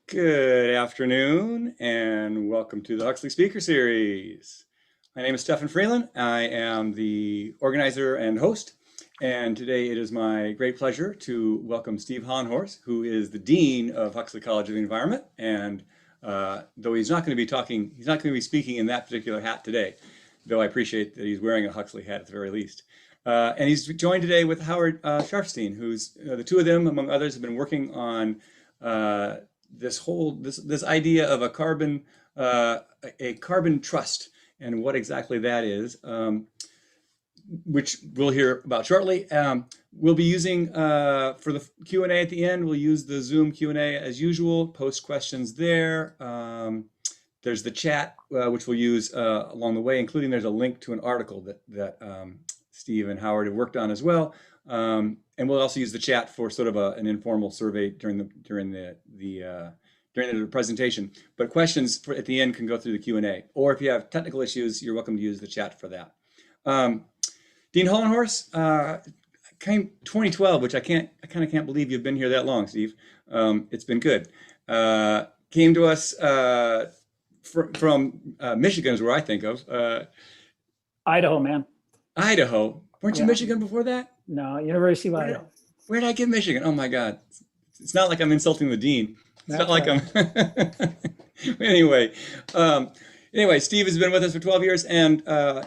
Good afternoon, and welcome to the Huxley Speaker Series. My name is Stefan Freeland. I am the organizer and host, and today it is my great pleasure to welcome Steve Hohenhorst, who is the Dean of Huxley College of the Environment. And though he's not going to be speaking in that particular hat today, though I appreciate that he's wearing a Huxley hat at the very least. And he's joined today with Howard Sharfstein, who's the two of them, among others, have been working on this idea of a carbon trust and what exactly that is, which we'll hear about shortly. We'll be using for the Q&A at the end. We'll use the Zoom Q&A as usual. Post questions there. There's the chat, which we'll use along the way, including there's a link to an article that Steve and Howard have worked on as well. And we'll also use the chat for sort of an informal survey during the presentation. But questions at the end can go through the Q&A. Or if you have technical issues, you're welcome to use the chat for that. Dean Hohenhorst came 2012, which I kind of can't believe you've been here that long, Steve. It's been good. Came to us from Michigan is where I think of. Idaho, man. Idaho. Weren't you Michigan before that? No, University of Idaho. Where did I get Michigan? Oh my God. It's not like I'm insulting the dean. It's not like I'm. Anyway, Steve has been with us for 12 years, and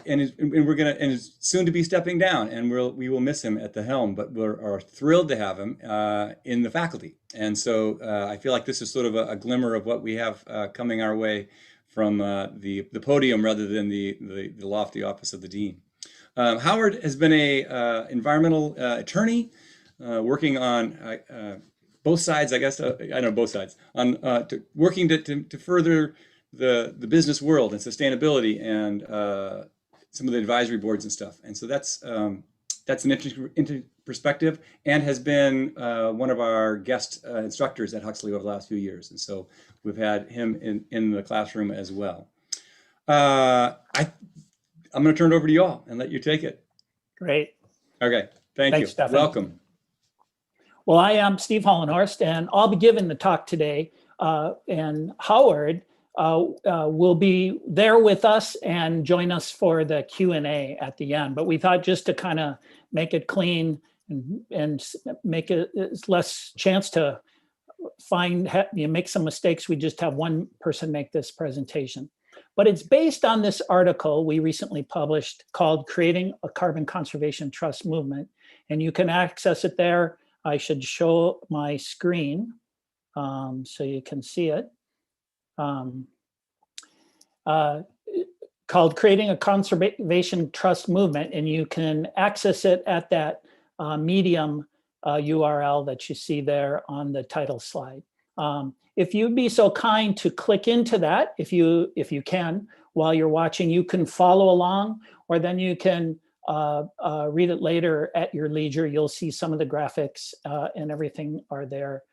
is soon to be stepping down, and we will miss him at the helm. But are thrilled to have him in the faculty, and so I feel like this is sort of a glimmer of what we have coming our way from the podium rather than the lofty office of the dean. Howard has been a environmental attorney, working on both sides, I guess. I know both sides on working to further the business world and sustainability and some of the advisory boards and stuff. And so that's an interesting perspective, and has been one of our guest instructors at Huxley over the last few years. And so we've had him in the classroom as well. I'm going to turn it over to you all and let you take it. Great. Okay. Thanks, you. Stefan. Welcome. Well, I am Steve Hohenhorst, and I'll be giving the talk today. And Howard will be there with us and join us for the Q&A at the end. But we thought just to kind of make it clean and make it less chance to make some mistakes, we just have one person make this presentation. But it's based on this article we recently published called Creating a Carbon Conservation Trust Movement. And you can access it there. I should show my screen so you can see it. Called Creating a Conservation Trust Movement. And you can access it at that Medium URL that you see there on the title slide. If you'd be so kind to click into that, if you can, while you're watching, you can follow along, or then you can read it later at your leisure. You'll see some of the graphics and everything are there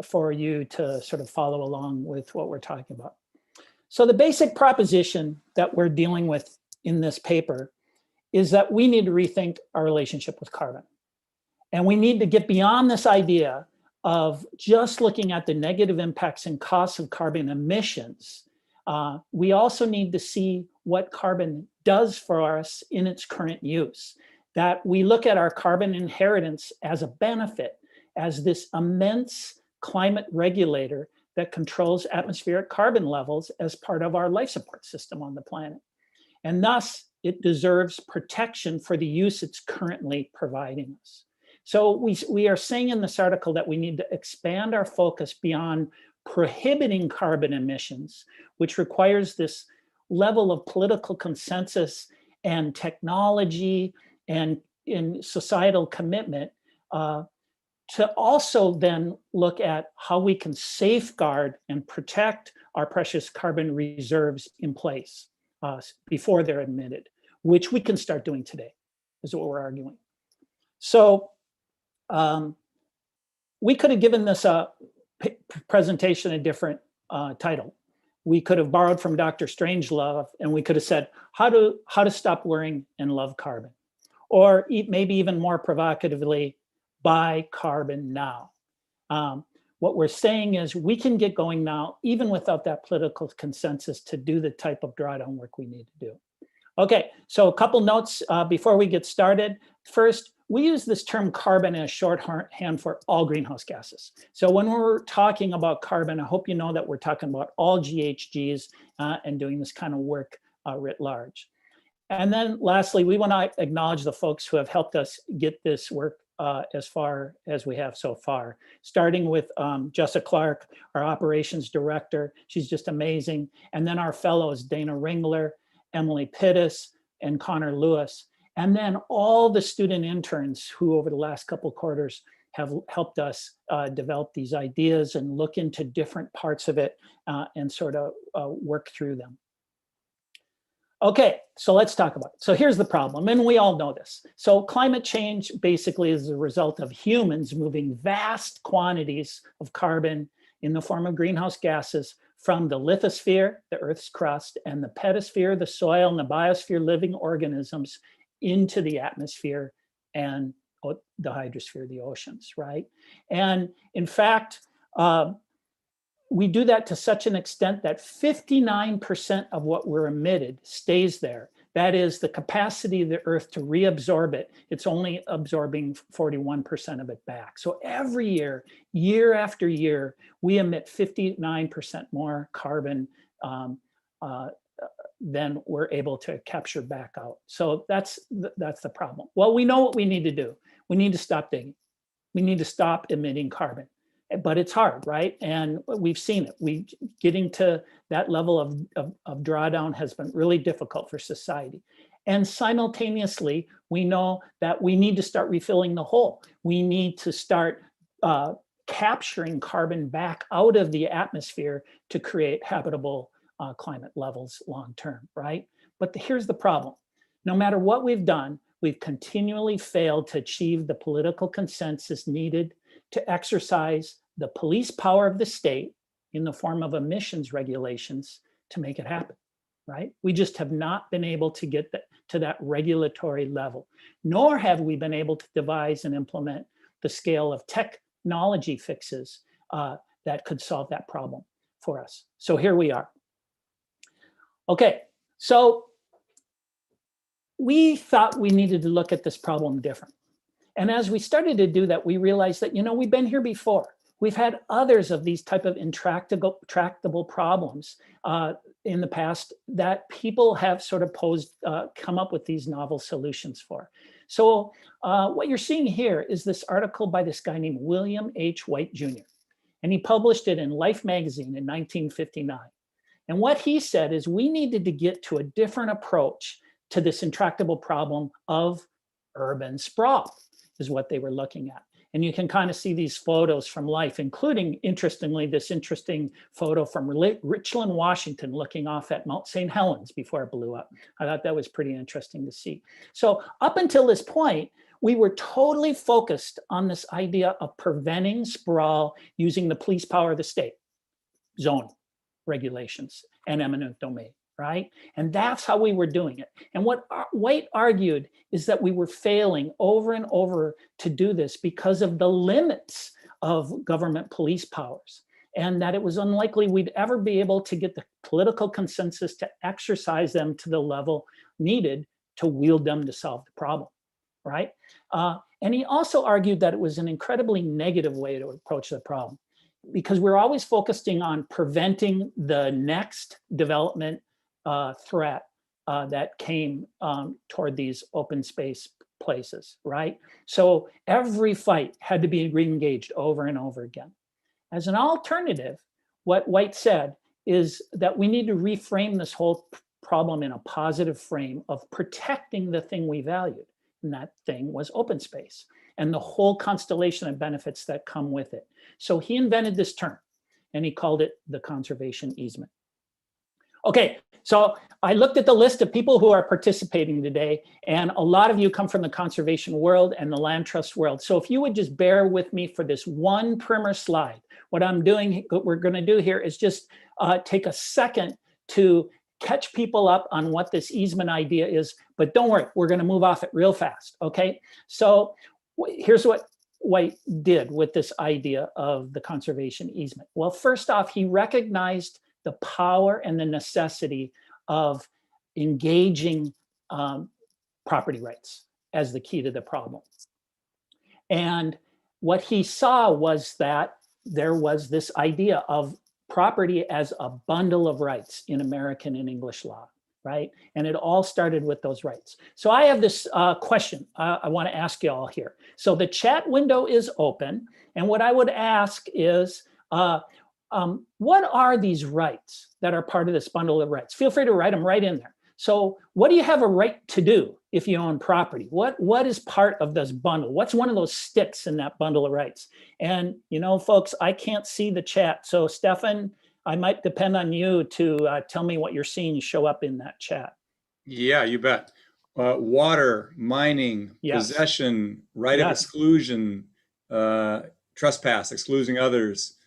for you to sort of follow along with what we're talking about. So the basic proposition that we're dealing with in this paper is that we need to rethink our relationship with carbon. And we need to get beyond this idea of just looking at the negative impacts and costs of carbon emissions. We also need to see what carbon does for us in its current use, that we look at our carbon inheritance as a benefit, as this immense climate regulator that controls atmospheric carbon levels as part of our life support system on the planet. And thus, it deserves protection for the use it's currently providing us. So we are saying in this article that we need to expand our focus beyond prohibiting carbon emissions, which requires this level of political consensus and technology and in societal commitment, to also then look at how we can safeguard and protect our precious carbon reserves in place before they're emitted, which we can start doing today, is what we're arguing. So we could have given this presentation a different title. We could have borrowed from Dr. Strangelove, and we could have said, how to stop worrying and love carbon. Or maybe even more provocatively, buy carbon now. What we're saying is we can get going now, even without that political consensus, to do the type of drawdown work we need to do. Okay, so a couple notes before we get started. First, we use this term carbon as shorthand for all greenhouse gases. So when we're talking about carbon, I hope you know that we're talking about all GHGs and doing this kind of work writ large. And then lastly, we want to acknowledge the folks who have helped us get this work as far as we have so far, starting with Jessa Clark, our operations director. She's just amazing. And then our fellows, Dana Ringler, Emily Pittis, and Connor Lewis. And then all the student interns who over the last couple quarters have helped us develop these ideas and look into different parts of it and sort of work through them. Okay, so let's talk about it. So here's the problem, and we all know this. So climate change basically is a result of humans moving vast quantities of carbon in the form of greenhouse gases from the lithosphere, the Earth's crust, and the pedosphere, the soil, and the biosphere, living organisms, into the atmosphere and the hydrosphere, the oceans, right? And in fact, we do that to such an extent that 59% of what we're emitted stays there. That is the capacity of the Earth to reabsorb it. It's only absorbing 41% of it back. So every year, year after year, we emit 59% more carbon than we're able to capture back out. So that's the problem. Well, we know what we need to do. We need to stop digging. We need to stop emitting carbon. But it's hard, right? And we've seen it. Getting to that level of drawdown has been really difficult for society. And simultaneously, we know that we need to start refilling the hole. We need to start capturing carbon back out of the atmosphere to create habitable climate levels long-term, right? But here's the problem. No matter what we've done, we've continually failed to achieve the political consensus needed to exercise the police power of the state in the form of emissions regulations to make it happen, right? We just have not been able to get to that regulatory level, nor have we been able to devise and implement the scale of technology fixes that could solve that problem for us. So here we are. Okay, so we thought we needed to look at this problem different. And as we started to do that, we realized that, we've been here before. We've had others of these type of intractable problems in the past that people have sort of come up with these novel solutions for. So what you're seeing here is this article by this guy named William H. White Jr. And he published it in Life magazine in 1959. And what he said is we needed to get to a different approach to this intractable problem of urban sprawl, is what they were looking at. And you can kind of see these photos from Life, including, interestingly, this interesting photo from Richland, Washington, looking off at Mount St. Helens before it blew up. I thought that was pretty interesting to see. So up until this point, we were totally focused on this idea of preventing sprawl using the police power of the state, zone regulations, and eminent domain. Right? And that's how we were doing it. And what White argued is that we were failing over and over to do this because of the limits of government police powers, and that it was unlikely we'd ever be able to get the political consensus to exercise them to the level needed to wield them to solve the problem, right? And he also argued that it was an incredibly negative way to approach the problem because we're always focusing on preventing the next development threat that came toward these open space places, right? So every fight had to be re-engaged over and over again. As an alternative, what White said is that we need to reframe this whole problem in a positive frame of protecting the thing we valued. And that thing was open space and the whole constellation of benefits that come with it. So he invented this term and he called it the conservation easement. Okay, so I looked at the list of people who are participating today, and a lot of you come from the conservation world and the land trust world. So if you would just bear with me for this one primer slide, what we're going to do here is just take a second to catch people up on what this easement idea is, but don't worry, we're going to move off it real fast, okay? So here's what White did with this idea of the conservation easement? Well, first off, he recognized the power and the necessity of engaging property rights as the key to the problem. And what he saw was that there was this idea of property as a bundle of rights in American and English law, right? And it all started with those rights. So I have this question I want to ask you all here. So the chat window is open. And what I would ask is, what are these rights that are part of this bundle of rights? Feel free to write them right in there. So what do you have a right to do if you own property? What is part of this bundle? What's one of those sticks in that bundle of rights? And, you know, folks, I can't see the chat. So Stefan, I might depend on you to tell me what you're seeing show up in that chat. Yeah, you bet. Water, mining, Yes. possession, right of Yes. exclusion, trespass, excluding others,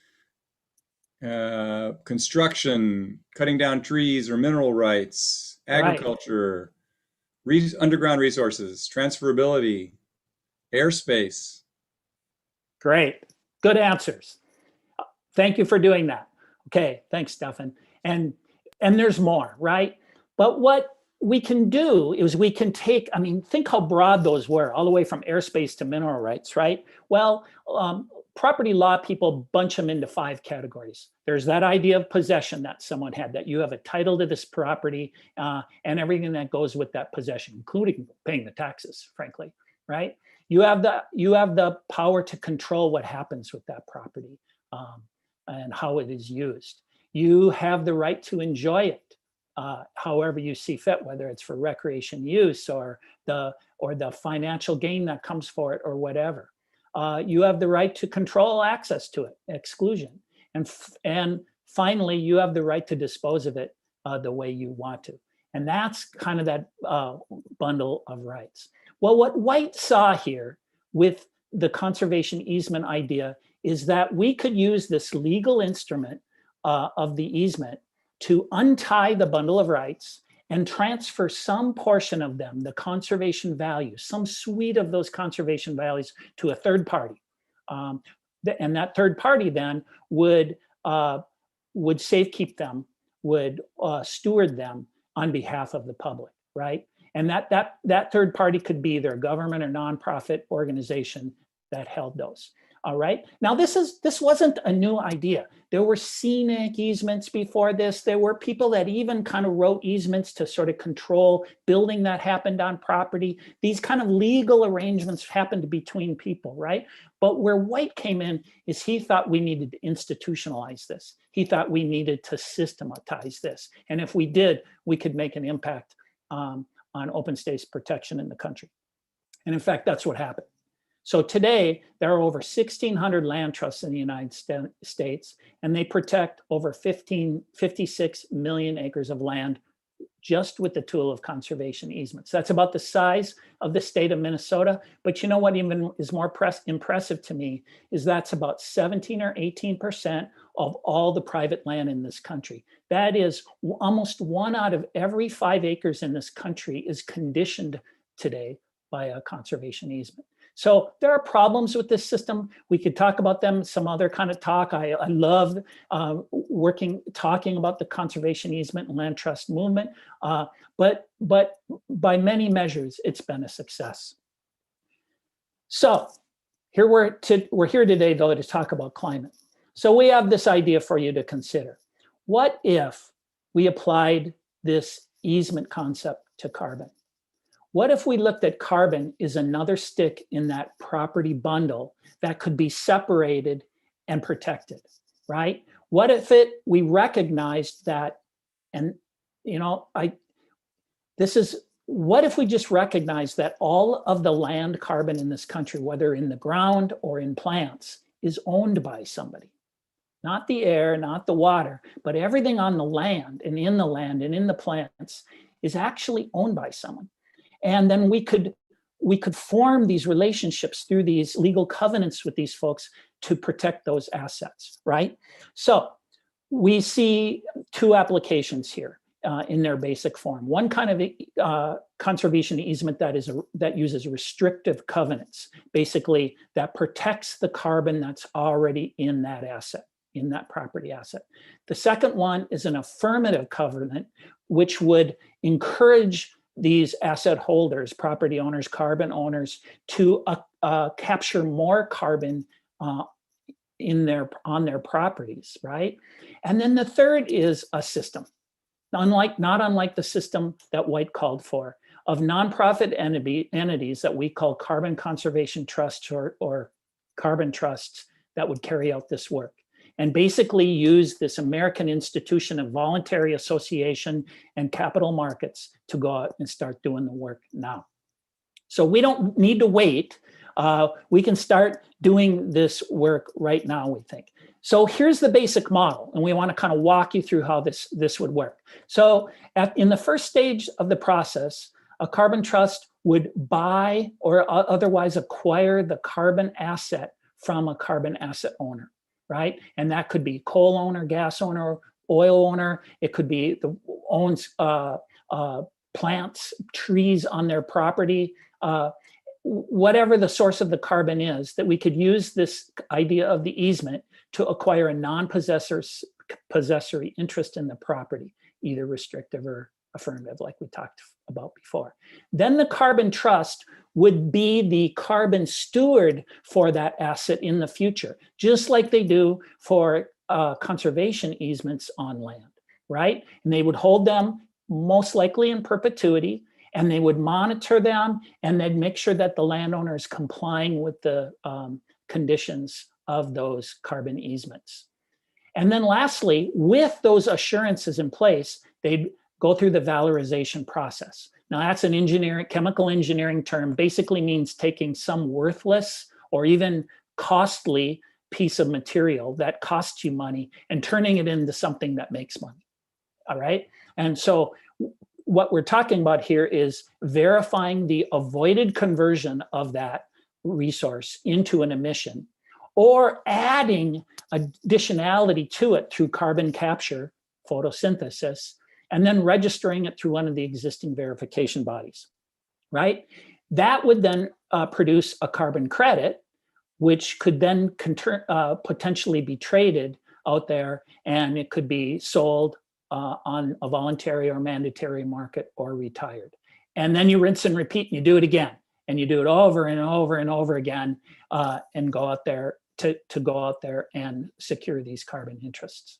construction, cutting down trees or mineral rights, agriculture, underground resources, transferability, airspace. Great. Good answers. Thank you for doing that. Okay, thanks, Stefan. And there's more, right? But what we can do is we can take, I mean, think how broad those were, all the way from airspace to mineral rights, right? Well, property law people bunch them into 5 categories. There's that idea of possession that someone had, that you have a title to this property and everything that goes with that possession, including paying the taxes, frankly, right? You have the power to control what happens with that property and how it is used. You have the right to enjoy it however you see fit, whether it's for recreation use or the financial gain that comes for it or whatever. You have the right to control access to it, exclusion. And finally, you have the right to dispose of it the way you want to. And that's kind of that bundle of rights. Well, what White saw here with the conservation easement idea is that we could use this legal instrument of the easement to untie the bundle of rights and transfer some portion of them, the conservation values, some suite of those conservation values, to a third party. And that third party then would safekeep them, would steward them on behalf of the public, right? And that third party could be either a government or nonprofit organization that held those. All right. Now, this wasn't a new idea. There were scenic easements before this. There were people that even kind of wrote easements to sort of control building that happened on property. These kind of legal arrangements happened between people, right? But where White came in is he thought we needed to institutionalize this. He thought we needed to systematize this. And if we did, we could make an impact on open space protection in the country. And in fact, that's what happened. So today, there are over 1,600 land trusts in the United States, and they protect over 56 million acres of land just with the tool of conservation easements. That's about the size of the state of Minnesota. But you know what even is more impressive to me is that's about 17 or 18% of all the private land in this country. That is almost 1 out of every 5 acres in this country is conditioned today by a conservation easement. So there are problems with this system. We could talk about them some other kind of talk. I love talking about the conservation easement and land trust movement, but by many measures, it's been a success. So here we're here today, though, to talk about climate. So we have this idea for you to consider. What if we applied this easement concept to carbon? What if we looked at carbon as another stick in that property bundle that could be separated and protected, right? What if we recognized that, and what if we just recognized that all of the land carbon in this country, whether in the ground or in plants, is owned by somebody? Not the air, not the water, but everything on the land and in the plants is actually owned by someone. And then we could form these relationships through these legal covenants with these folks to protect those assets, right? So we see 2 applications here. in their basic form. One kind of conservation easement that uses restrictive covenants, basically that protects the carbon that's already in that asset, in that property asset. The second one is an affirmative covenant, which would encourage these asset holders, property owners, carbon owners, to capture more carbon on their properties, right? And then the third is a system, not unlike the system that White called for, of nonprofit entities that we call carbon conservation trusts or carbon trusts that would carry out this work, and basically use this American institution of voluntary association and capital markets to go out and start doing the work now. So we don't need to wait. We can start doing this work right now, we think. So here's the basic model, and we want to kind of walk you through how this would work. So in the first stage of the process, a carbon trust would buy or otherwise acquire the carbon asset from a carbon asset owner, right? And that could be coal owner, gas owner, oil owner. It could be the owns plants, trees on their property, whatever the source of the carbon is, that we could use this idea of the easement to acquire a non-possessory interest in the property, either restrictive or affirmative, like we talked about before. Then the carbon trust would be the carbon steward for that asset in the future, just like they do for conservation easements on land, right? And they would hold them most likely in perpetuity, and they would monitor them, and they'd make sure that the landowner is complying with the conditions of those carbon easements. And then lastly, with those assurances in place, they'd go through the valorization process. Now that's an chemical engineering term, basically means taking some worthless or even costly piece of material that costs you money and turning it into something that makes money, all right? And so what we're talking about here is verifying the avoided conversion of that resource into an emission, or adding additionality to it through carbon capture, photosynthesis, and then registering it through one of the existing verification bodies, right? That would then produce a carbon credit, which could then potentially be traded out there, and it could be sold on a voluntary or mandatory market or retired. And then you rinse and repeat, and you do it again, and you do it over and over and over again, and go out there to go out there and secure these carbon interests.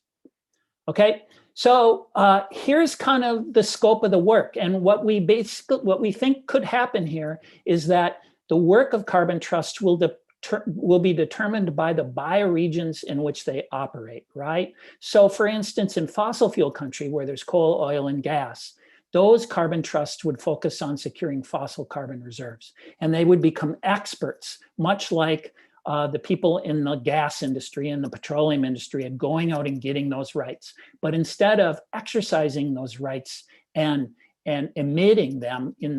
Okay, so here's kind of the scope of the work, and what we think could happen here is that the work of carbon trusts will be determined by the bioregions in which they operate, right? So for instance, in fossil fuel country where there's coal, oil, and gas, those carbon trusts would focus on securing fossil carbon reserves, and they would become experts, much like the people in the gas industry and the petroleum industry at going out and getting those rights. But instead of exercising those rights and emitting them in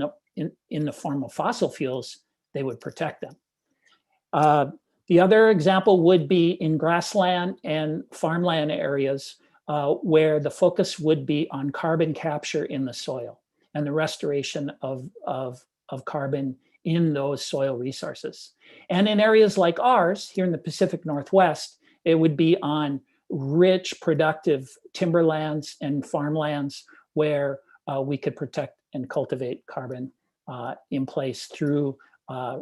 the form of fossil fuels, they would protect them. The other example would be in grassland and farmland areas where the focus would be on carbon capture in the soil and the restoration of carbon in those soil resources. And in areas like ours, here in the Pacific Northwest, it would be on rich, productive timberlands and farmlands where we could protect and cultivate carbon in place through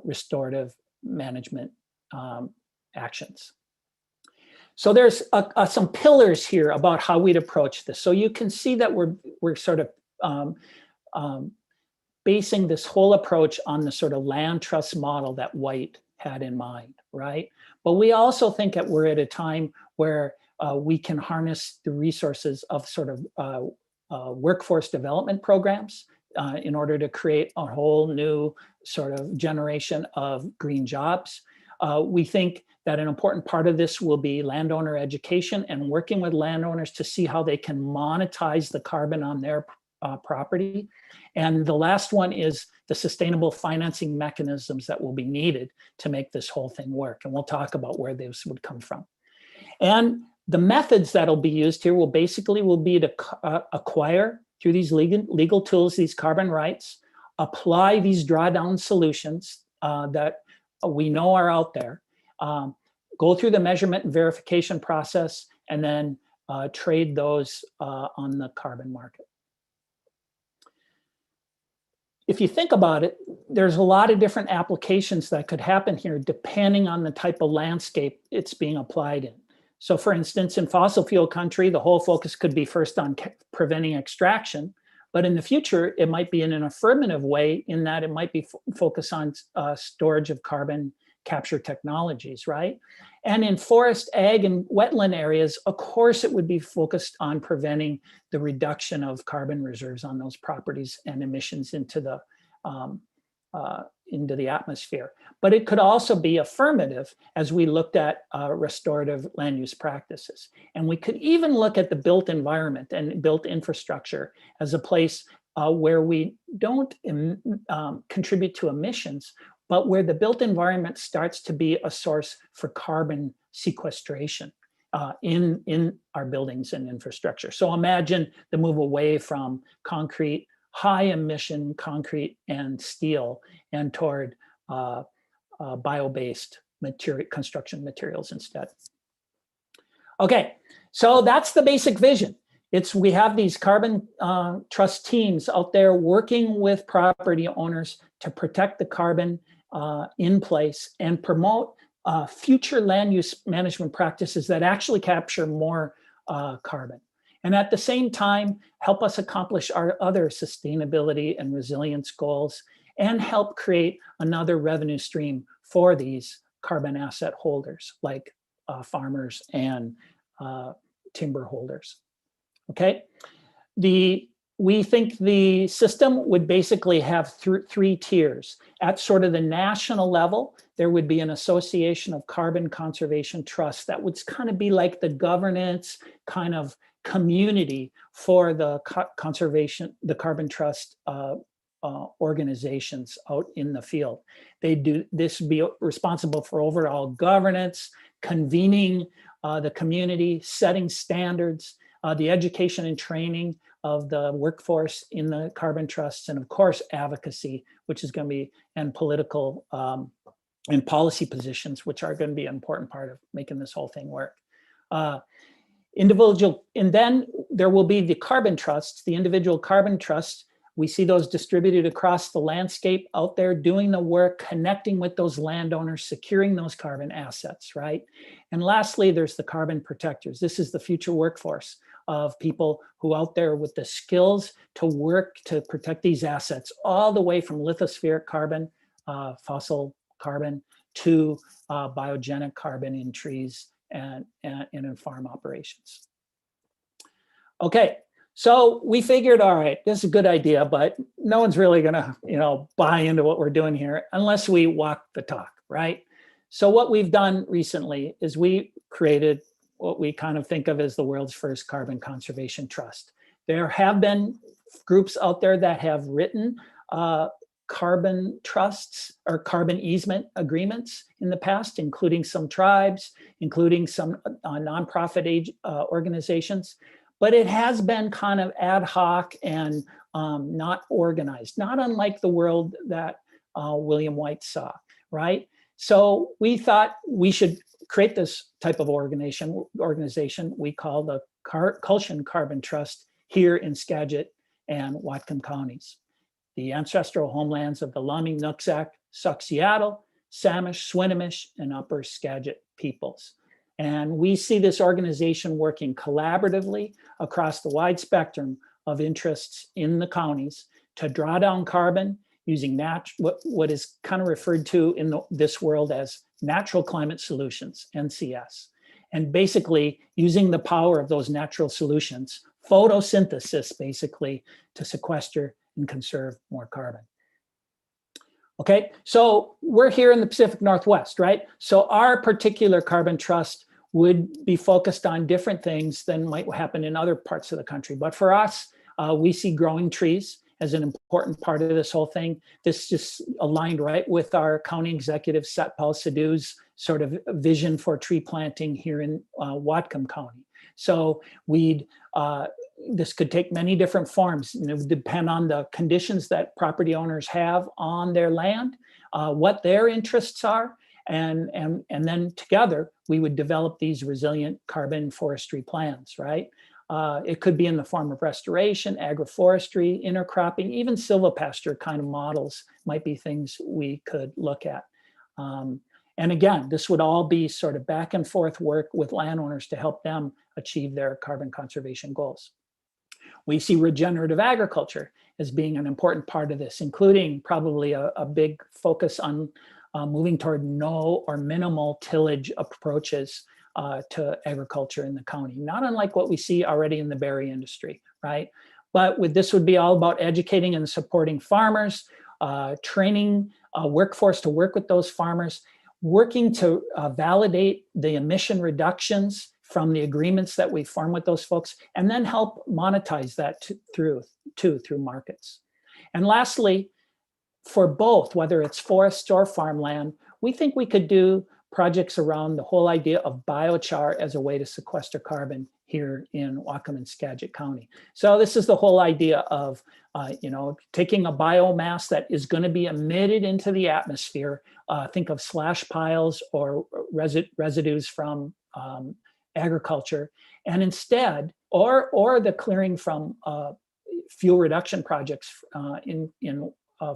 restorative management actions. So there's some pillars here about how we'd approach this. So you can see that we're sort of basing this whole approach on the sort of land trust model that White had in mind, right? But we also think that we're at a time where we can harness the resources of sort of workforce development programs in order to create a whole new sort of generation of green jobs. We think that an important part of this will be landowner education and working with landowners to see how they can monetize the carbon on their property. And the last one is the sustainable financing mechanisms that will be needed to make this whole thing work. And we'll talk about where this would come from. And the methods that'll be used here will be to acquire through these legal tools, these carbon rights, apply these drawdown solutions that we know are out there, go through the measurement and verification process, and then trade those on the carbon market. If you think about it, there's a lot of different applications that could happen here depending on the type of landscape it's being applied in. So for instance, in fossil fuel country, the whole focus could be first on preventing extraction, but in the future, it might be in an affirmative way in that it might be focused on storage of carbon capture technologies, right? And in forest, ag, and wetland areas, of course, it would be focused on preventing the reduction of carbon reserves on those properties and emissions into the atmosphere. But it could also be affirmative as we looked at restorative land use practices. And we could even look at the built environment and built infrastructure as a place where we don't contribute to emissions, but where the built environment starts to be a source for carbon sequestration in our buildings and infrastructure. So imagine the move away from concrete, high emission concrete and steel, and toward bio-based construction materials instead. Okay, so that's the basic vision. We have these carbon trust teams out there working with property owners to protect the carbon in place and promote future land use management practices that actually capture more carbon. And at the same time, help us accomplish our other sustainability and resilience goals and help create another revenue stream for these carbon asset holders like farmers and timber holders. Okay, we think the system would basically have three tiers. At sort of the national level, there would be an association of carbon conservation trusts that would kind of be like the governance kind of community for the carbon trust organizations out in the field. They do this be responsible for overall governance, convening the community, setting standards, the education and training of the workforce in the carbon trusts, and of course, advocacy, which is going to be, and political and policy positions, which are going to be an important part of making this whole thing work. And then there will be the carbon trusts, the individual carbon trusts. We see those distributed across the landscape out there doing the work, connecting with those landowners, securing those carbon assets, right? And lastly, there's the carbon protectors. This is the future workforce of people who out there with the skills to work to protect these assets, all the way from lithospheric carbon, fossil carbon, to biogenic carbon in trees and in farm operations. Okay. So we figured, all right, this is a good idea, but no one's really gonna, buy into what we're doing here unless we walk the talk, right? So what we've done recently is we created what we kind of think of as the world's first carbon conservation trust. There have been groups out there that have written carbon trusts or carbon easement agreements in the past, including some tribes, including some nonprofit organizations. But it has been kind of ad hoc and not organized, not unlike the world that William White saw, right? So we thought we should create this type of organization we call the Culshan Carbon Trust here in Skagit and Whatcom counties, the ancestral homelands of the Lummi, Nooksack, Sauk-Seattle, Samish, Swinomish, and Upper Skagit peoples. And we see this organization working collaboratively across the wide spectrum of interests in the counties to draw down carbon using what is kind of referred to in this world as natural climate solutions, NCS. And basically using the power of those natural solutions, photosynthesis basically, to sequester and conserve more carbon. Okay, so we're here in the Pacific Northwest, right? So our particular carbon trust would be focused on different things than might happen in other parts of the country. But for us, we see growing trees as an important part of this whole thing. This just aligned right with our county executive, Satpal Sidhu's sort of vision for tree planting here in Whatcom County. So we'd this could take many different forms. It would depend on the conditions that property owners have on their land, what their interests are, and then together we would develop these resilient carbon forestry plans, right? It could be in the form of restoration, agroforestry, intercropping, even silvopasture kind of models might be things we could look at. And again, this would all be sort of back and forth work with landowners to help them achieve their carbon conservation goals. We see regenerative agriculture as being an important part of this, including probably a big focus on moving toward no or minimal tillage approaches to agriculture in the county, not unlike what we see already in the berry industry, right? But this would be all about educating and supporting farmers, training a workforce to work with those farmers, working to validate the emission reductions from the agreements that we form with those folks, and then help monetize that through markets. And lastly, for both, whether it's forest or farmland, we think we could do projects around the whole idea of biochar as a way to sequester carbon here in Whatcom and Skagit County. So this is the whole idea of taking a biomass that is going to be emitted into the atmosphere. Think of slash piles or residues from agriculture, and instead, or the clearing from fuel reduction projects in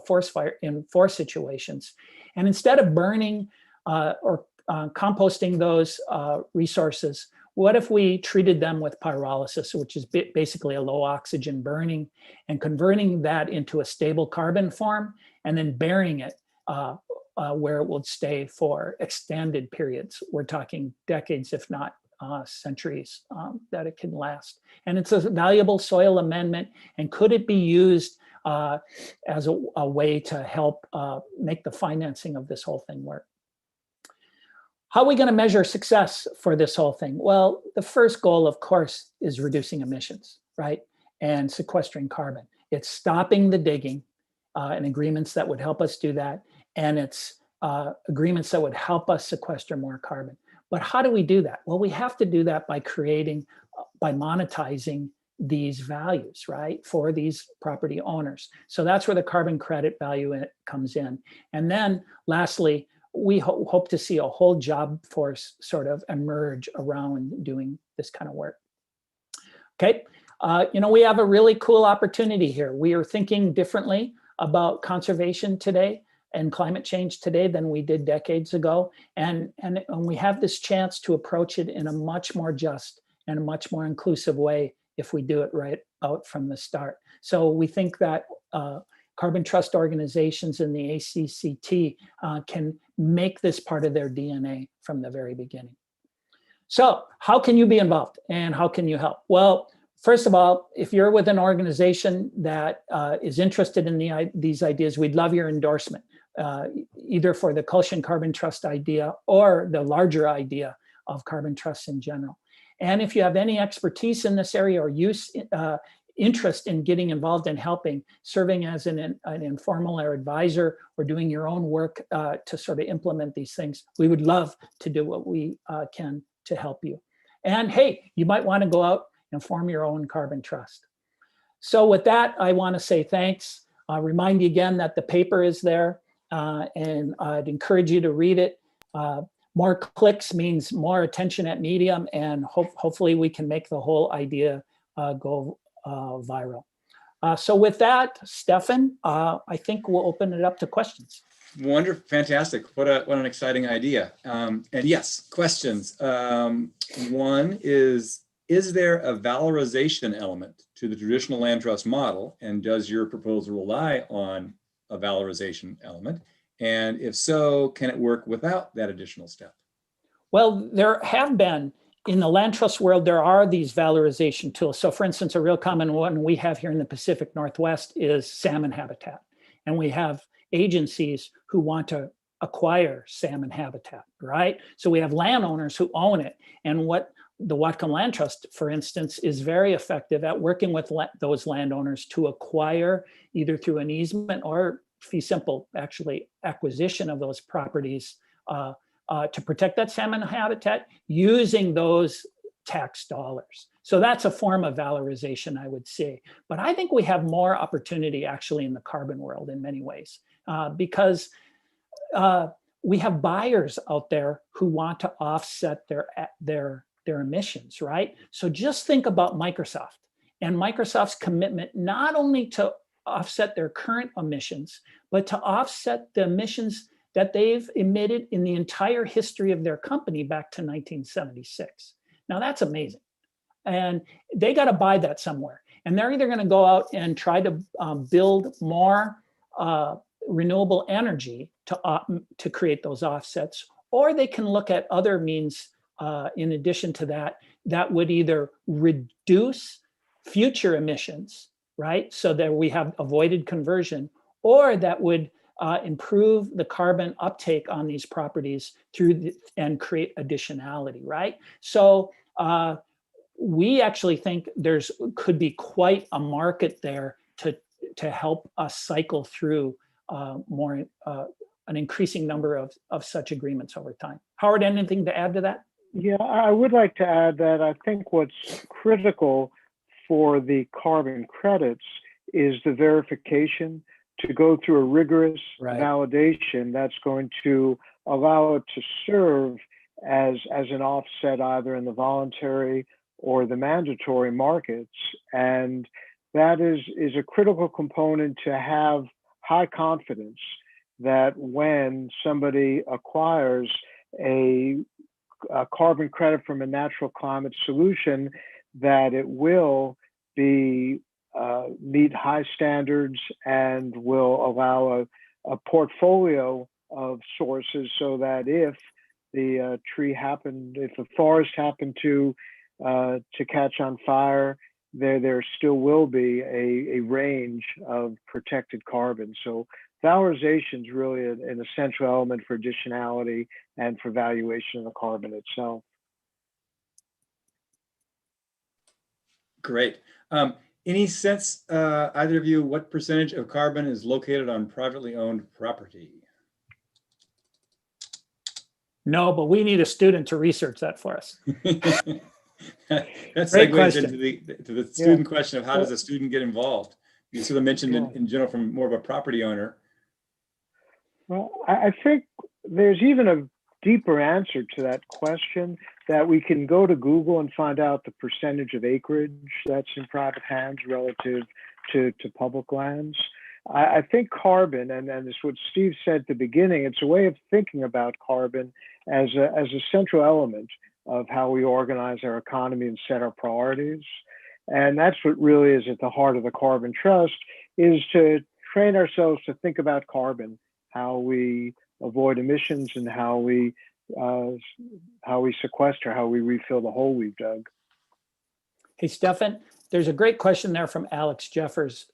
forest fire, in forest situations, and instead of burning or composting those resources, what if we treated them with pyrolysis, which is basically a low oxygen burning, and converting that into a stable carbon form, and then burying it where it will stay for extended periods. We're talking decades, if not centuries, that it can last. And it's a valuable soil amendment. And could it be used as a way to help make the financing of this whole thing work? How are we going to measure success for this whole thing? Well, the first goal, of course, is reducing emissions, right? And sequestering carbon. It's stopping the digging and agreements that would help us do that. And it's agreements that would help us sequester more carbon. But how do we do that? Well, we have to do that by by monetizing these values, right, for these property owners. So that's where the carbon credit value comes in. And then lastly, we hope to see a whole job force sort of emerge around doing this kind of work. Okay, we have a really cool opportunity here. We are thinking differently about conservation today and climate change today than we did decades ago. And we have this chance to approach it in a much more just and a much more inclusive way if we do it right out from the start. So we think that carbon trust organizations in the ACCT can make this part of their DNA from the very beginning. So how can you be involved and how can you help? Well, first of all, if you're with an organization that is interested in these ideas, we'd love your endorsement, either for the Culshan Carbon Trust idea or the larger idea of carbon trusts in general. And if you have any expertise in this area or interest in getting involved in helping, serving as an informal or advisor or doing your own work to sort of implement these things, we would love to do what we can to help you. And hey, you might want to go out and form your own carbon trust. So with that, I want to say thanks. Remind you again that the paper is there, and I'd encourage you to read it. More clicks means more attention at Medium, and hopefully we can make the whole idea go viral. So with that, Stefan, I think we'll open it up to questions. Wonderful, fantastic. What an exciting idea. And yes, questions. One is there a valorization element to the traditional land trust model? And does your proposal rely on a valorization element? And if so, can it work without that additional step? Well, there have been, in the land trust world, there are these valorization tools. So for instance, a real common one we have here in the Pacific Northwest is salmon habitat. And we have agencies who want to acquire salmon habitat, right? So we have landowners who own it. And what the Whatcom Land Trust, for instance, is very effective at working with those landowners to acquire, either through an easement or fee simple, actually, acquisition of those properties to protect that salmon habitat, using those tax dollars. So that's a form of valorization, I would say. But I think we have more opportunity actually in the carbon world in many ways, because we have buyers out there who want to offset their emissions, right? So just think about Microsoft and Microsoft's commitment not only to offset their current emissions, but to offset the emissions that they've emitted in the entire history of their company back to 1976. Now that's amazing. And they got to buy that somewhere. And they're either going to go out and try to build more renewable energy to create those offsets, or they can look at other means in addition to that, that would either reduce future emissions, right? So that we have avoided conversion, or that would improve the carbon uptake on these properties and create additionality, right? So we actually think could be quite a market there to help us cycle through an increasing number of such agreements over time. Howard, anything to add to that? Yeah, I would like to add that I think what's critical for the carbon credits is the verification, to go through a rigorous validation that's going to allow it to serve as an offset either in the voluntary or the mandatory markets. And that is a critical component to have high confidence that when somebody acquires a carbon credit from a natural climate solution, that it will be meet high standards and will allow a portfolio of sources, so that if the if the forest happened to catch on fire, there still will be a range of protected carbon. So valorization is really an essential element for additionality and for valuation of the carbon itself. Great. Any sense, either of you, what percentage of carbon is located on privately owned property? No, but we need a student to research that for us. That Great segues question. into the student question of how does a student get involved? You sort of mentioned in general from more of a property owner. Well, I think there's even a deeper answer to that question, that we can go to Google and find out the percentage of acreage that's in private hands relative to public lands. I think carbon, and it's what Steve said at the beginning, it's a way of thinking about carbon as a central element of how we organize our economy and set our priorities. And that's what really is at the heart of the Carbon Trust, is to train ourselves to think about carbon, how we avoid emissions, and how we sequester, how we refill the hole we've dug. Hey, Stefan, there's a great question there from Alex Jeffers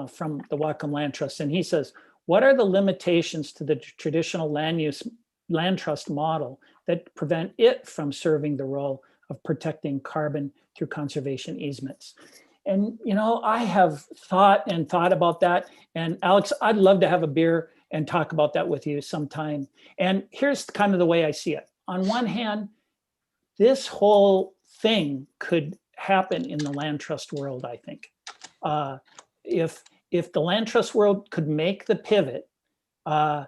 from the Whatcom Land Trust. And he says, what are the limitations to the traditional land trust model that prevent it from serving the role of protecting carbon through conservation easements? And, you know, I have thought about that. And Alex, I'd love to have a beer and talk about that with you sometime. And here's kind of the way I see it. On one hand, this whole thing could happen in the land trust world, I think. If the land trust world could make the pivot, the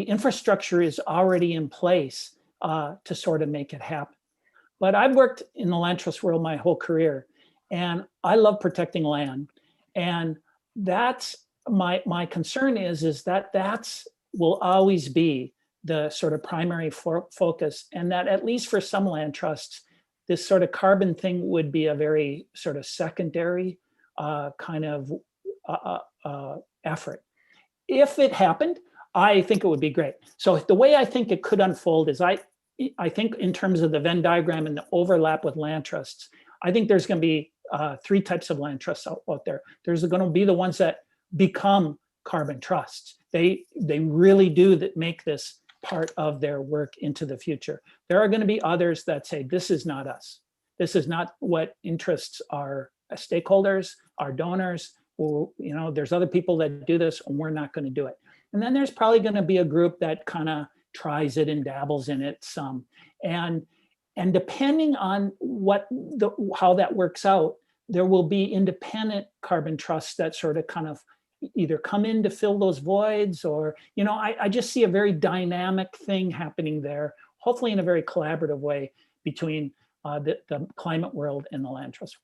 infrastructure is already in place to sort of make it happen. But I've worked in the land trust world my whole career, and I love protecting land. And that's my concern is that will always be the sort of primary focus, and that at least for some land trusts, this sort of carbon thing would be a very sort of secondary kind of effort. If it happened, I think it would be great. So the way I think it could unfold is I think in terms of the Venn diagram and the overlap with land trusts, I think there's going to be three types of land trusts out there. There's going to be the ones that become carbon trusts. They really do make this part of their work into the future. There are going to be others that say, this is not us. This is not what interests our stakeholders, our donors. Or, you know, there's other people that do this, and we're not going to do it. And then there's probably going to be a group that kind of tries it and dabbles in it some. And and depending on how that works out, there will be independent carbon trusts that sort of kind of either come in to fill those voids, or, I just see a very dynamic thing happening there, hopefully in a very collaborative way between the climate world and the land trust.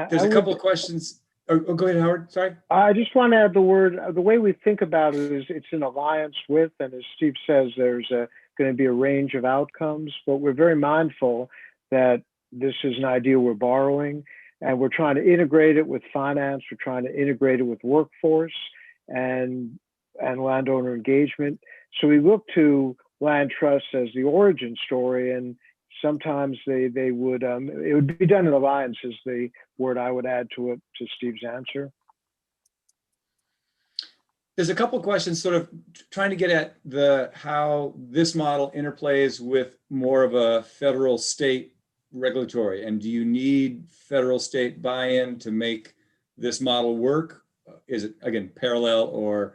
There's a couple of questions. Oh, go ahead, Howard. Sorry. I just want to add the way we think about it is it's an alliance with, and as Steve says, there's going to be a range of outcomes, but we're very mindful that this is an idea we're borrowing, and we're trying to integrate it with finance. We're trying to integrate it with workforce and landowner engagement. So we look to land trusts as the origin story, and sometimes they would it would be done in alliance is the word I would add to Steve's answer. There's a couple of questions sort of trying to get at how this model interplays with more of a federal state regulatory, and do you need federal state buy-in to make this model work? Is it, again, parallel or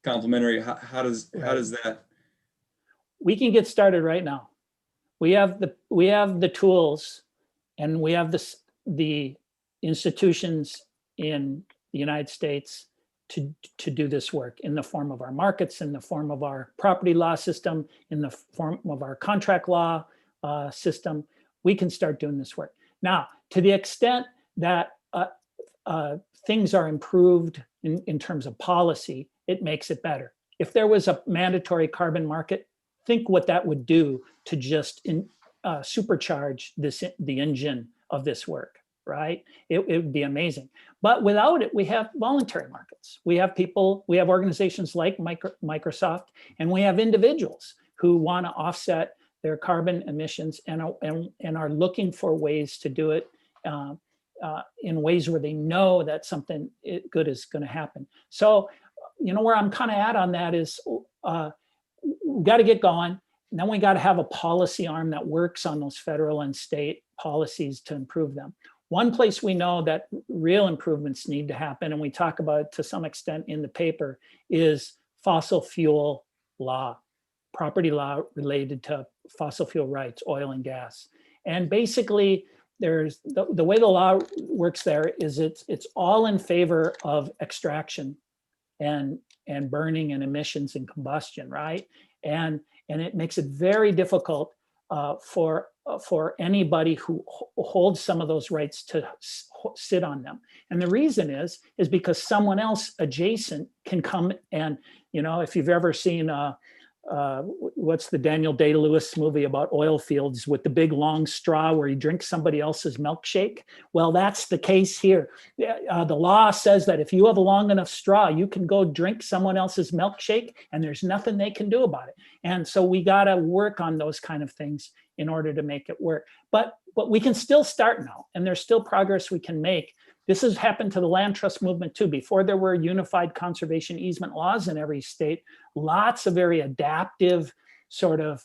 complementary? How does that? We can get started right now. We have the tools, and we have the institutions in the United States to do this work in the form of our markets, in the form of our property law system, in the form of our contract law system. We can start doing this work. Now, to the extent that things are improved in terms of policy, it makes it better. If there was a mandatory carbon market, think what that would do to just supercharge the engine of this work, right? It would be amazing. But without it, we have voluntary markets. We have people, we have organizations like Microsoft, and we have individuals who want to offset their carbon emissions and are looking for ways to do it in ways where they know that something good is going to happen. So, where I'm kind of at on that is we got to get going. And then we got to have a policy arm that works on those federal and state policies to improve them. One place we know that real improvements need to happen, and we talk about it to some extent in the paper, is fossil fuel law, property law related to fossil fuel rights, oil and gas. And basically, there's the way the law works there is it's all in favor of extraction and burning and emissions and combustion, right? And it makes it very difficult for anybody who holds some of those rights to sit on them. And the reason is because someone else adjacent can come and, if you've ever seen what's the Daniel Day-Lewis movie about oil fields with the big long straw where he drinks somebody else's milkshake? Well, that's the case here. The law says that if you have a long enough straw, you can go drink someone else's milkshake and there's nothing they can do about it. And so we got to work on those kind of things in order to make it work. But we can still start now, and there's still progress we can make. This has happened to the land trust movement too. Before there were unified conservation easement laws in every state, lots of very adaptive sort of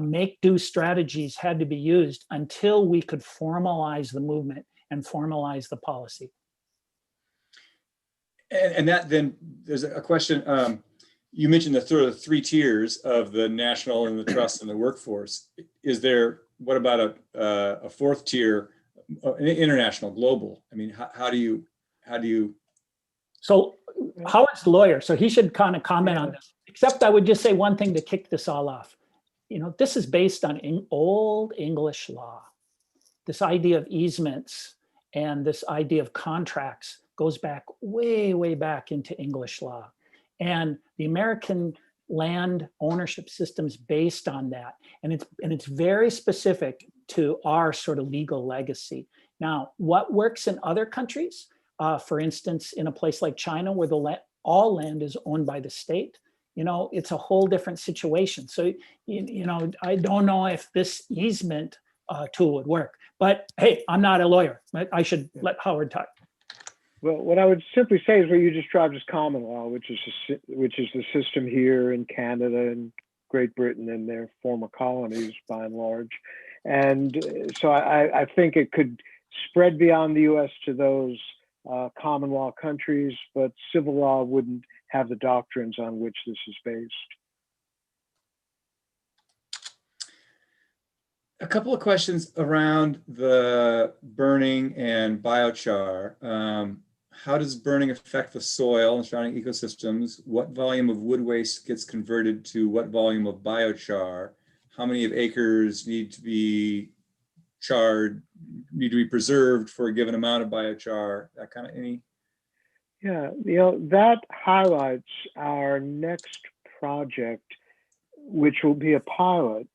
make-do strategies had to be used until we could formalize the movement and formalize the policy. And that then, there's a question. You mentioned the sort of three tiers of the national and the trust and the workforce. What about a fourth tier? International, global. I mean, how do you? So Howard's the lawyer, so he should kind of comment on this. Except I would just say one thing to kick this all off. This is based on old English law. This idea of easements and this idea of contracts goes back way, way back into English law. And the American land ownership system is based on that. And it's very specific to our sort of legal legacy. Now, what works in other countries, for instance, in a place like China where all land is owned by the state, it's a whole different situation. So, I don't know if this easement tool would work, but hey, I'm not a lawyer. I should let Howard talk. Well, what I would simply say is what you described as common law, which is the system here in Canada and Great Britain and their former colonies by and large. And so I think it could spread beyond the US to those common law countries, but civil law wouldn't have the doctrines on which this is based. A couple of questions around the burning and biochar. How does burning affect the soil and surrounding ecosystems? What volume of wood waste gets converted to what volume of biochar? How many of acres need to be charred, need to be preserved for a given amount of biochar? That kind of any? Yeah, that highlights our next project, which will be a pilot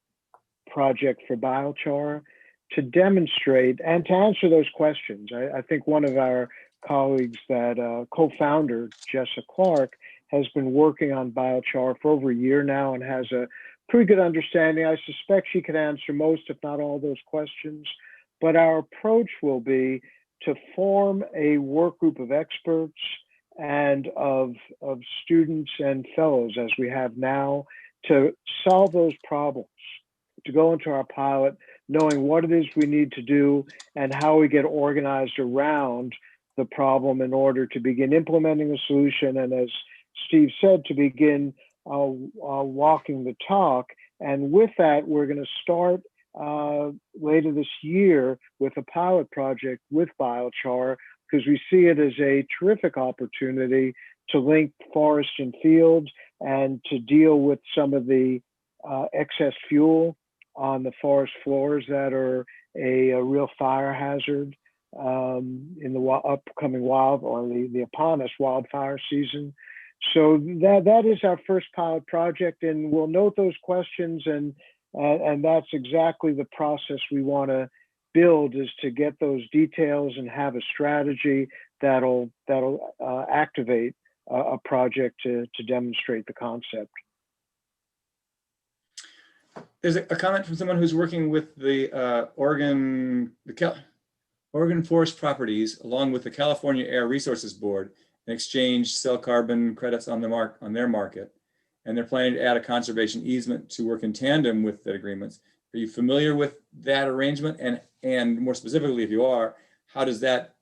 project for biochar to demonstrate and to answer those questions. I think one of our colleagues that co-founder, Jessa Clark, has been working on biochar for over a year now and has a pretty good understanding. I suspect she could answer most, if not all, those questions. But our approach will be to form a work group of experts and of students and fellows, as we have now, to solve those problems, to go into our pilot knowing what it is we need to do and how we get organized around the problem in order to begin implementing a solution. And as Steve said, to begin walking the talk. And with that, we're going to start later this year with a pilot project with biochar, because we see it as a terrific opportunity to link forest and field and to deal with some of the excess fuel on the forest floors that are a real fire hazard in the upcoming upon us wildfire season. So that is our first pilot project, and we'll note those questions, and that's exactly the process we want to build, is to get those details and have a strategy that'll activate a project to demonstrate the concept. There's a comment from someone who's working with the Oregon Forest Properties, along with the California Air Resources Board, and exchange sell carbon credits on their market, and they're planning to add a conservation easement to work in tandem with the agreements. Are you familiar with that arrangement? And more specifically, if you are, how does that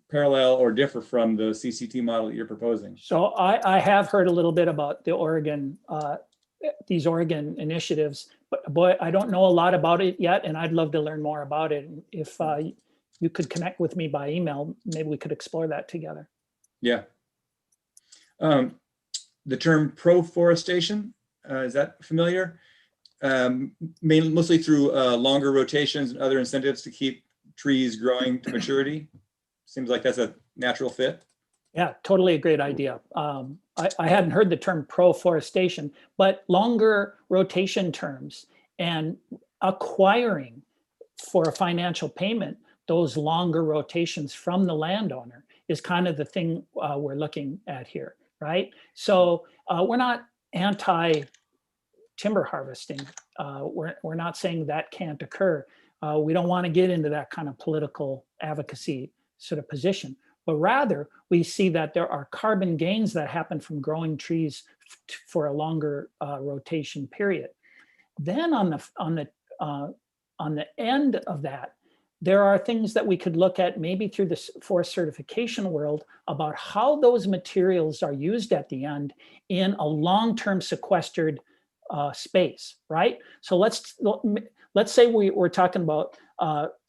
parallel or differ from the CCT model that you're proposing? So I have heard a little bit about the Oregon, these Oregon initiatives, but boy, I don't know a lot about it yet, and I'd love to learn more about it. If you could connect with me by email, maybe we could explore that together. Yeah. The term proforestation, is that familiar? Mostly through longer rotations and other incentives to keep trees growing to maturity. Seems like that's a natural fit. Yeah, totally a great idea. I hadn't heard the term proforestation, but longer rotation terms and acquiring for a financial payment those longer rotations from the landowner is kind of the thing we're looking at here, right? So we're not anti-timber harvesting. We're not saying that can't occur. We don't want to get into that kind of political advocacy sort of position, but rather we see that there are carbon gains that happen from growing trees for a longer rotation period. Then on the end of that, there are things that we could look at maybe through the forest certification world about how those materials are used at the end in a long-term sequestered space, right? So let's say we're talking about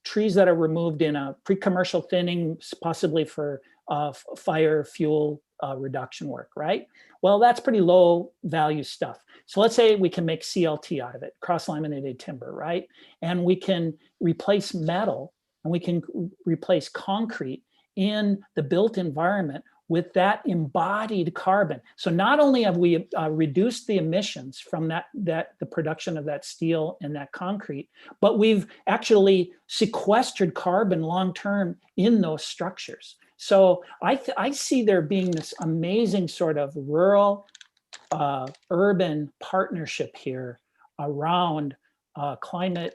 trees that are removed in a pre-commercial thinning, possibly for fire fuel reduction work, right? Well, that's pretty low value stuff. So let's say we can make CLT out of it, cross-laminated timber, right? And we can replace metal and we can replace concrete in the built environment with that embodied carbon. So not only have we reduced the emissions from the production of that steel and that concrete, but we've actually sequestered carbon long-term in those structures. So I see there being this amazing sort of rural urban partnership here around climate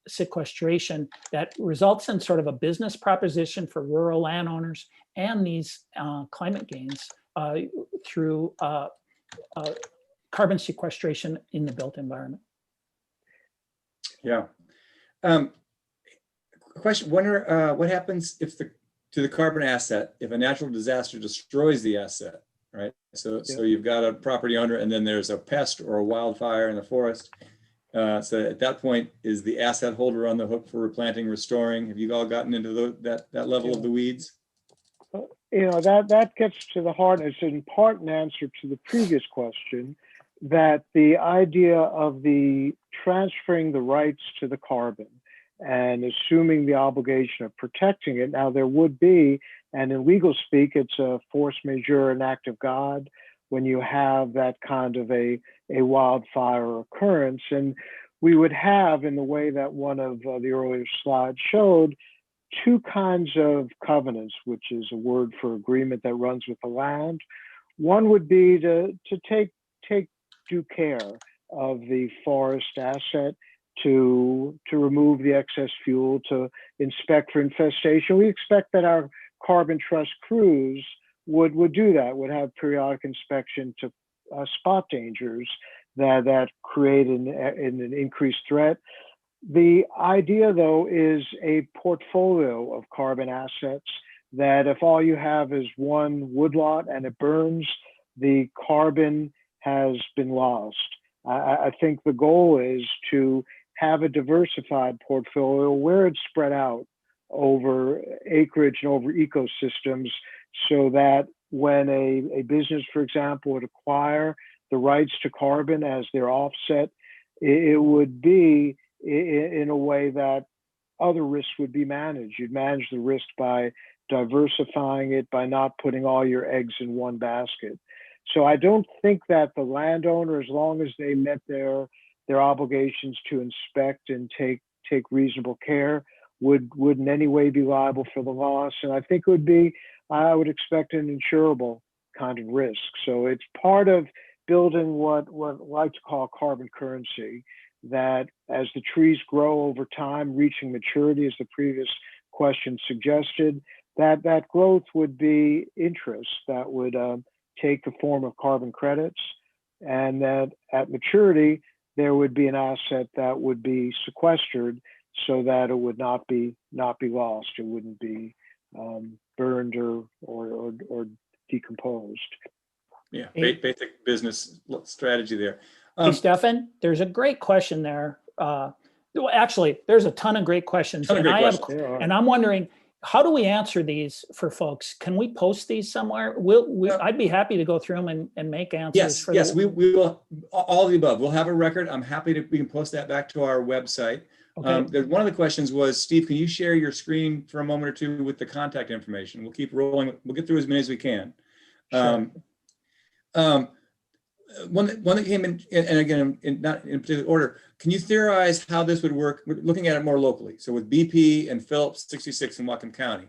sequestration that results in sort of a business proposition for rural landowners and these climate gains through carbon sequestration in the built environment. Yeah. Question, wonder what happens if to the carbon asset if a natural disaster destroys the asset, right? So you've got a property owner and then there's a pest or a wildfire in the forest. So at that point, is the asset holder on the hook for replanting, restoring? Have you all gotten into that level of the weeds? That gets to the heart. It's in part an answer to the previous question, that the idea of the transferring the rights to the carbon and assuming the obligation of protecting it. Now, there would be, and in legal speak, it's a force majeure, an act of God, when you have that kind of a wildfire occurrence. And we would have, in the way that one of the earlier slides showed, two kinds of covenants, which is a word for agreement that runs with the land. One would be to take due care of the forest asset, to remove the excess fuel, to inspect for infestation. We expect that our carbon trust crews would do that, would have periodic inspection to spot dangers that create an increased threat. The idea, though, is a portfolio of carbon assets that if all you have is one woodlot and it burns, the carbon has been lost. I think the goal is to have a diversified portfolio where it's spread out over acreage and over ecosystems, so that when a business, for example, would acquire the rights to carbon as their offset, it would be in a way that other risks would be managed. You'd manage the risk by diversifying it, by not putting all your eggs in one basket. So I don't think that the landowner, as long as they met their obligations to inspect and take reasonable care, would in any way be liable for the loss. And I think it would be, I would expect, an insurable kind of risk. So it's part of building what I like to call carbon currency, that as the trees grow over time, reaching maturity, as the previous question suggested, that growth would be interest that would take the form of carbon credits, and that at maturity, there would be an asset that would be sequestered so that it would not be lost. It wouldn't be burned or decomposed. Yeah, basic business strategy there. Hey, Stefan, there's a great question there. Well, actually, there's a ton of great questions. And I'm wondering, how do we answer these for folks? Can we post these somewhere? I'd be happy to go through them and make answers. Yes, we will. All of the above. We'll have a record. I'm happy we can post that back to our website. Okay. One of the questions was, Steve, can you share your screen for a moment or two with the contact information? We'll keep rolling. We'll get through as many as we can. Sure. One that came in, and again, not in particular order, can you theorize how this would work? We're looking at it more locally. So with BP and Phillips 66 in Whatcom County,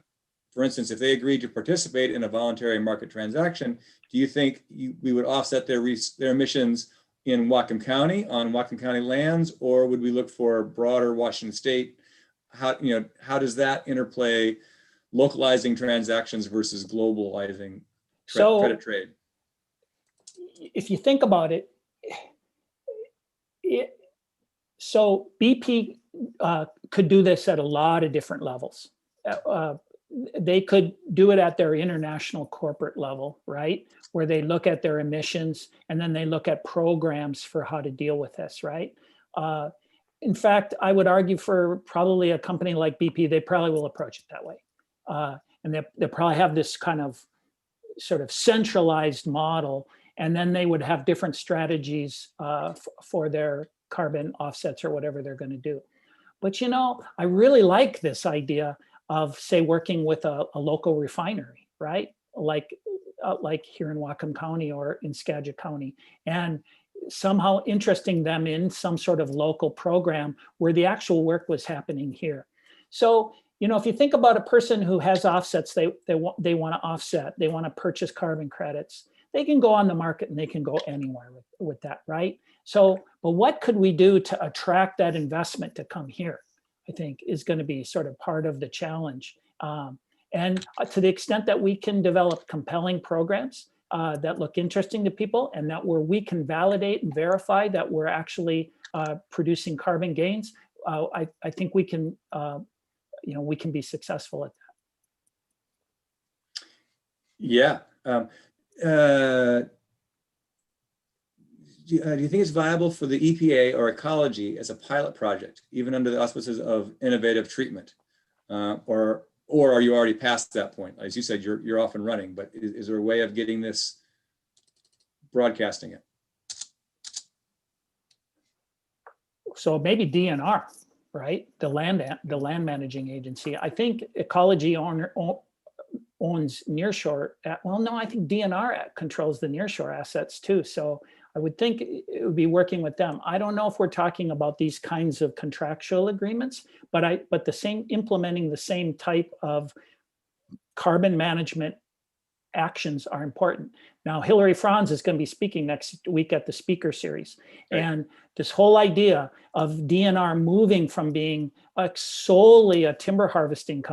for instance, if they agreed to participate in a voluntary market transaction, do you think we would offset their emissions in Whatcom County on Whatcom County lands, or would we look for broader Washington State? How does that interplay, localizing transactions versus globalizing credit trade? If you think about it, so BP could do this at a lot of different levels. They could do it at their international corporate level, right? Where they look at their emissions and then they look at programs for how to deal with this, right? In fact, I would argue for probably a company like BP, they probably will approach it that way. And they probably have this kind of sort of centralized model, and then they would have different strategies for their carbon offsets or whatever they're going to do. But I really like this idea of, say, working with a local refinery, right? Like here in Whatcom County or in Skagit County, and somehow interesting them in some sort of local program where the actual work was happening here. So, if you think about a person who has offsets, they want to offset, they want to purchase carbon credits, they can go on the market and they can go anywhere with that, right? So, but what could we do to attract that investment to come here, I think is going to be sort of part of the challenge. And to the extent that we can develop compelling programs that look interesting to people, and that where we can validate and verify that we're actually producing carbon gains, I think we can, we can be successful at that. Yeah. do you think it's viable for the EPA or ecology as a pilot project, even under the auspices of innovative treatment? Or are you already past that point? As you said, you're off and running, but is there a way of getting this, broadcasting it? So maybe DNR, right? The land managing agency. I think ecology owns nearshore. Well, no, I think DNR controls the nearshore assets too. So I would think it would be working with them. I don't know if we're talking about these kinds of contractual agreements, but implementing the same type of carbon management actions are important. Now, Hilary Franz is going to be speaking next week at the speaker series. Right. And this whole idea of DNR moving from being solely a timber harvesting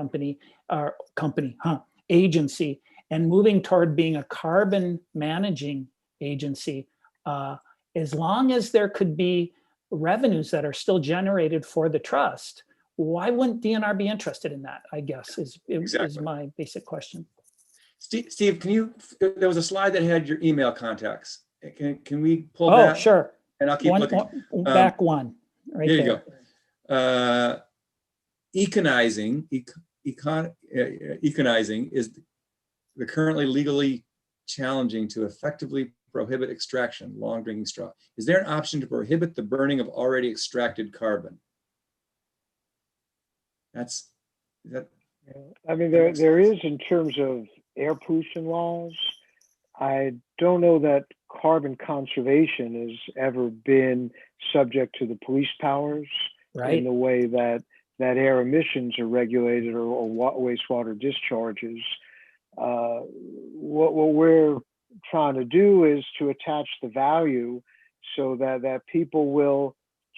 agency and moving toward being a carbon managing agency, as long as there could be revenues that are still generated for the trust, why wouldn't DNR be interested in that, I guess, is my basic question. Steve, there was a slide that had your email contacts. Can we pull that? Oh, sure. And I'll keep looking. Back one, right there. You go. Econizing is the currently legally challenging to effectively prohibit extraction, long drinking straw. Is there an option to prohibit the burning of already extracted carbon? I mean, there is in terms of air pollution laws. I don't know that carbon conservation has ever been subject to the police powers, right, in the way that air emissions are regulated or wastewater discharges. What we're trying to do is to attach the value so that people will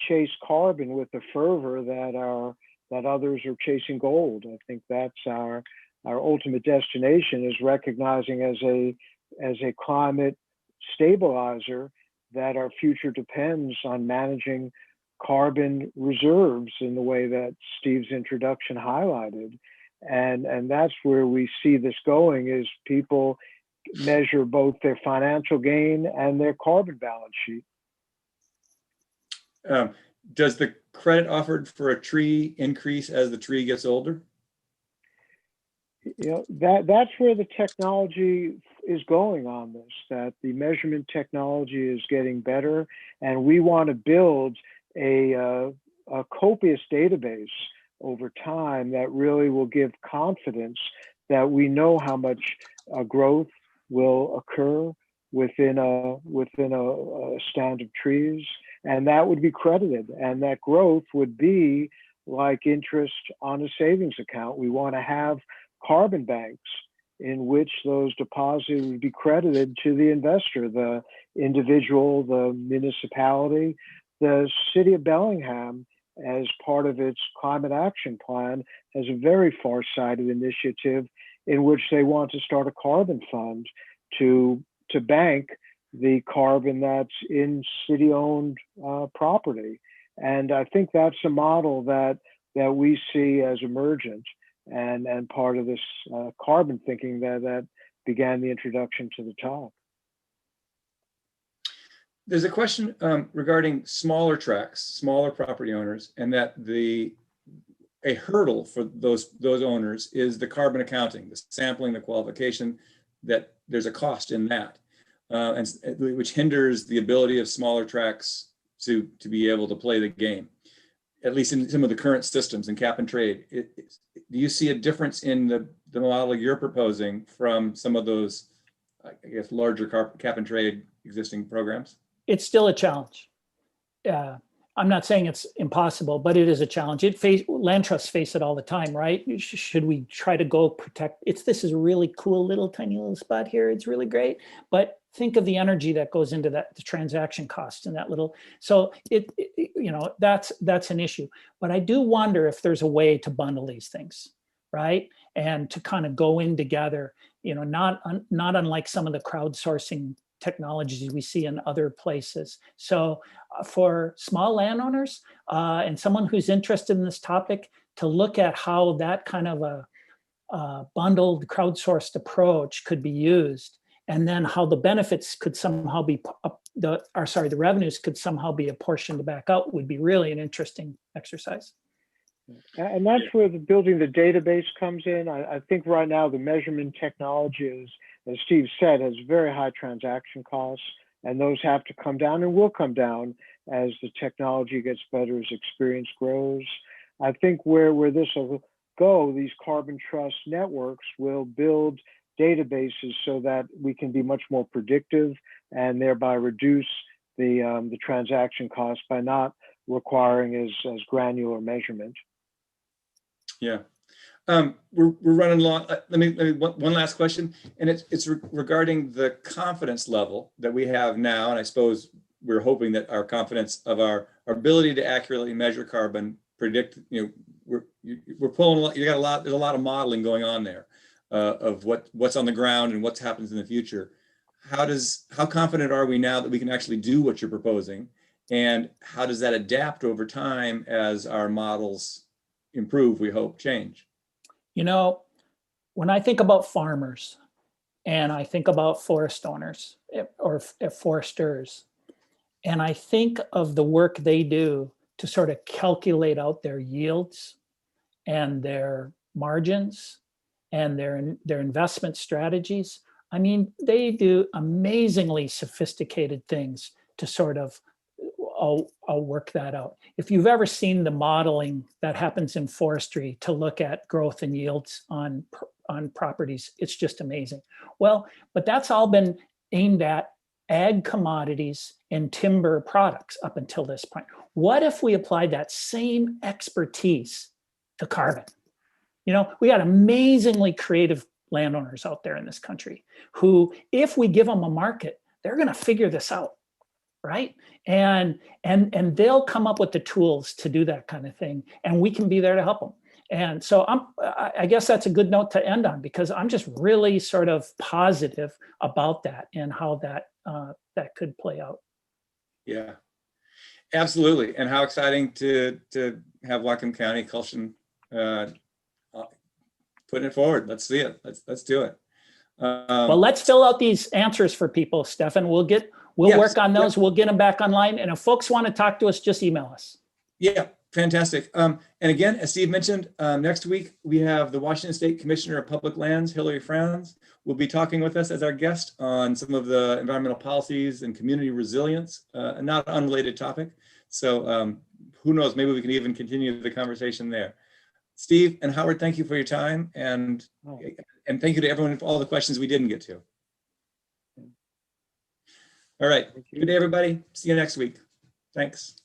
chase carbon with the fervor that others are chasing gold. I think that's our ultimate destination, is recognizing as a climate stabilizer that our future depends on managing carbon reserves in the way that Steve's introduction highlighted. And that's where we see this going, is people measure both their financial gain and their carbon balance sheet. Does the credit offered for a tree increase as the tree gets older? You know, that's where the technology is going on this, that the measurement technology is getting better, and we want to build a copious database over time that really will give confidence that we know how much growth will occur within a stand of trees, and that would be credited, and that growth would be like interest on a savings account. We want to have carbon banks in which those deposits would be credited to the investor, the individual, the municipality. The city of Bellingham, as part of its climate action plan, has a very far-sighted initiative in which they want to start a carbon fund to bank the carbon that's in city-owned property. And I think that's a model that we see as emergent and part of this carbon thinking that began the introduction to the talk. There's a question regarding smaller tracts, smaller property owners, and that a hurdle for those owners is the carbon accounting, the sampling, the qualification, that there's a cost in that, and which hinders the ability of smaller tracts to be able to play the game, at least in some of the current systems in cap and trade. Do you see a difference in the model you're proposing from some of those, I guess, larger cap and trade existing programs? It's still a challenge. I'm not saying it's impossible, but it is a challenge. Land trusts face it all the time, right? Should we try to go protect? This is a really cool tiny little spot here. It's really great, but think of the energy that goes into that, the transaction cost and that little. So that's an issue. But I do wonder if there's a way to bundle these things, right? And to kind of go in together. Not unlike some of the crowdsourcing technologies we see in other places. So for small landowners and someone who's interested in this topic, to look at how that kind of a bundled crowdsourced approach could be used and then how the benefits could somehow be the revenues could somehow be apportioned back out would be really an interesting exercise. And that's where building the database comes in. I think right now the measurement technology is, as Steve said, has very high transaction costs, and those have to come down and will come down as the technology gets better, as experience grows. I think where this will go, these carbon trust networks will build databases so that we can be much more predictive and thereby reduce the transaction costs by not requiring as granular measurement. Yeah. We're running long. Let me one last question, and it's regarding the confidence level that we have now, and I suppose we're hoping that our confidence of our ability to accurately measure carbon, predict, we're pulling. You got a lot. There's a lot of modeling going on there of what's on the ground and what happens in the future. How confident are we now that we can actually do what you're proposing, and how does that adapt over time as our models improve, we hope, change? When I think about farmers and I think about forest owners or foresters, and I think of the work they do to sort of calculate out their yields and their margins and their investment strategies, I mean, they do amazingly sophisticated things to sort of I'll work that out. If you've ever seen the modeling that happens in forestry to look at growth and yields on properties, it's just amazing. Well, but that's all been aimed at ag commodities and timber products up until this point. What if we applied that same expertise to carbon? We got amazingly creative landowners out there in this country who, if we give them a market, they're going to figure this out. Right. And they'll come up with the tools to do that kind of thing. And we can be there to help them. And so I guess that's a good note to end on, because I'm just really sort of positive about that and how that could play out. Yeah, absolutely. And how exciting to have Whatcom County, Culshan, putting it forward. Let's see it. Let's do it. Well, let's fill out these answers for people, Stefan. We'll work on those. We'll get them back online. And if folks want to talk to us, just email us. Yeah, fantastic. And again, as Steve mentioned, next week we have the Washington State Commissioner of Public Lands, Hillary Franz, will be talking with us as our guest on some of the environmental policies and community resilience, a not unrelated topic. So who knows, maybe we can even continue the conversation there. Steve and Howard, thank you for your time, and thank you to everyone for all the questions we didn't get to. All right. Good day, everybody. See you next week. Thanks.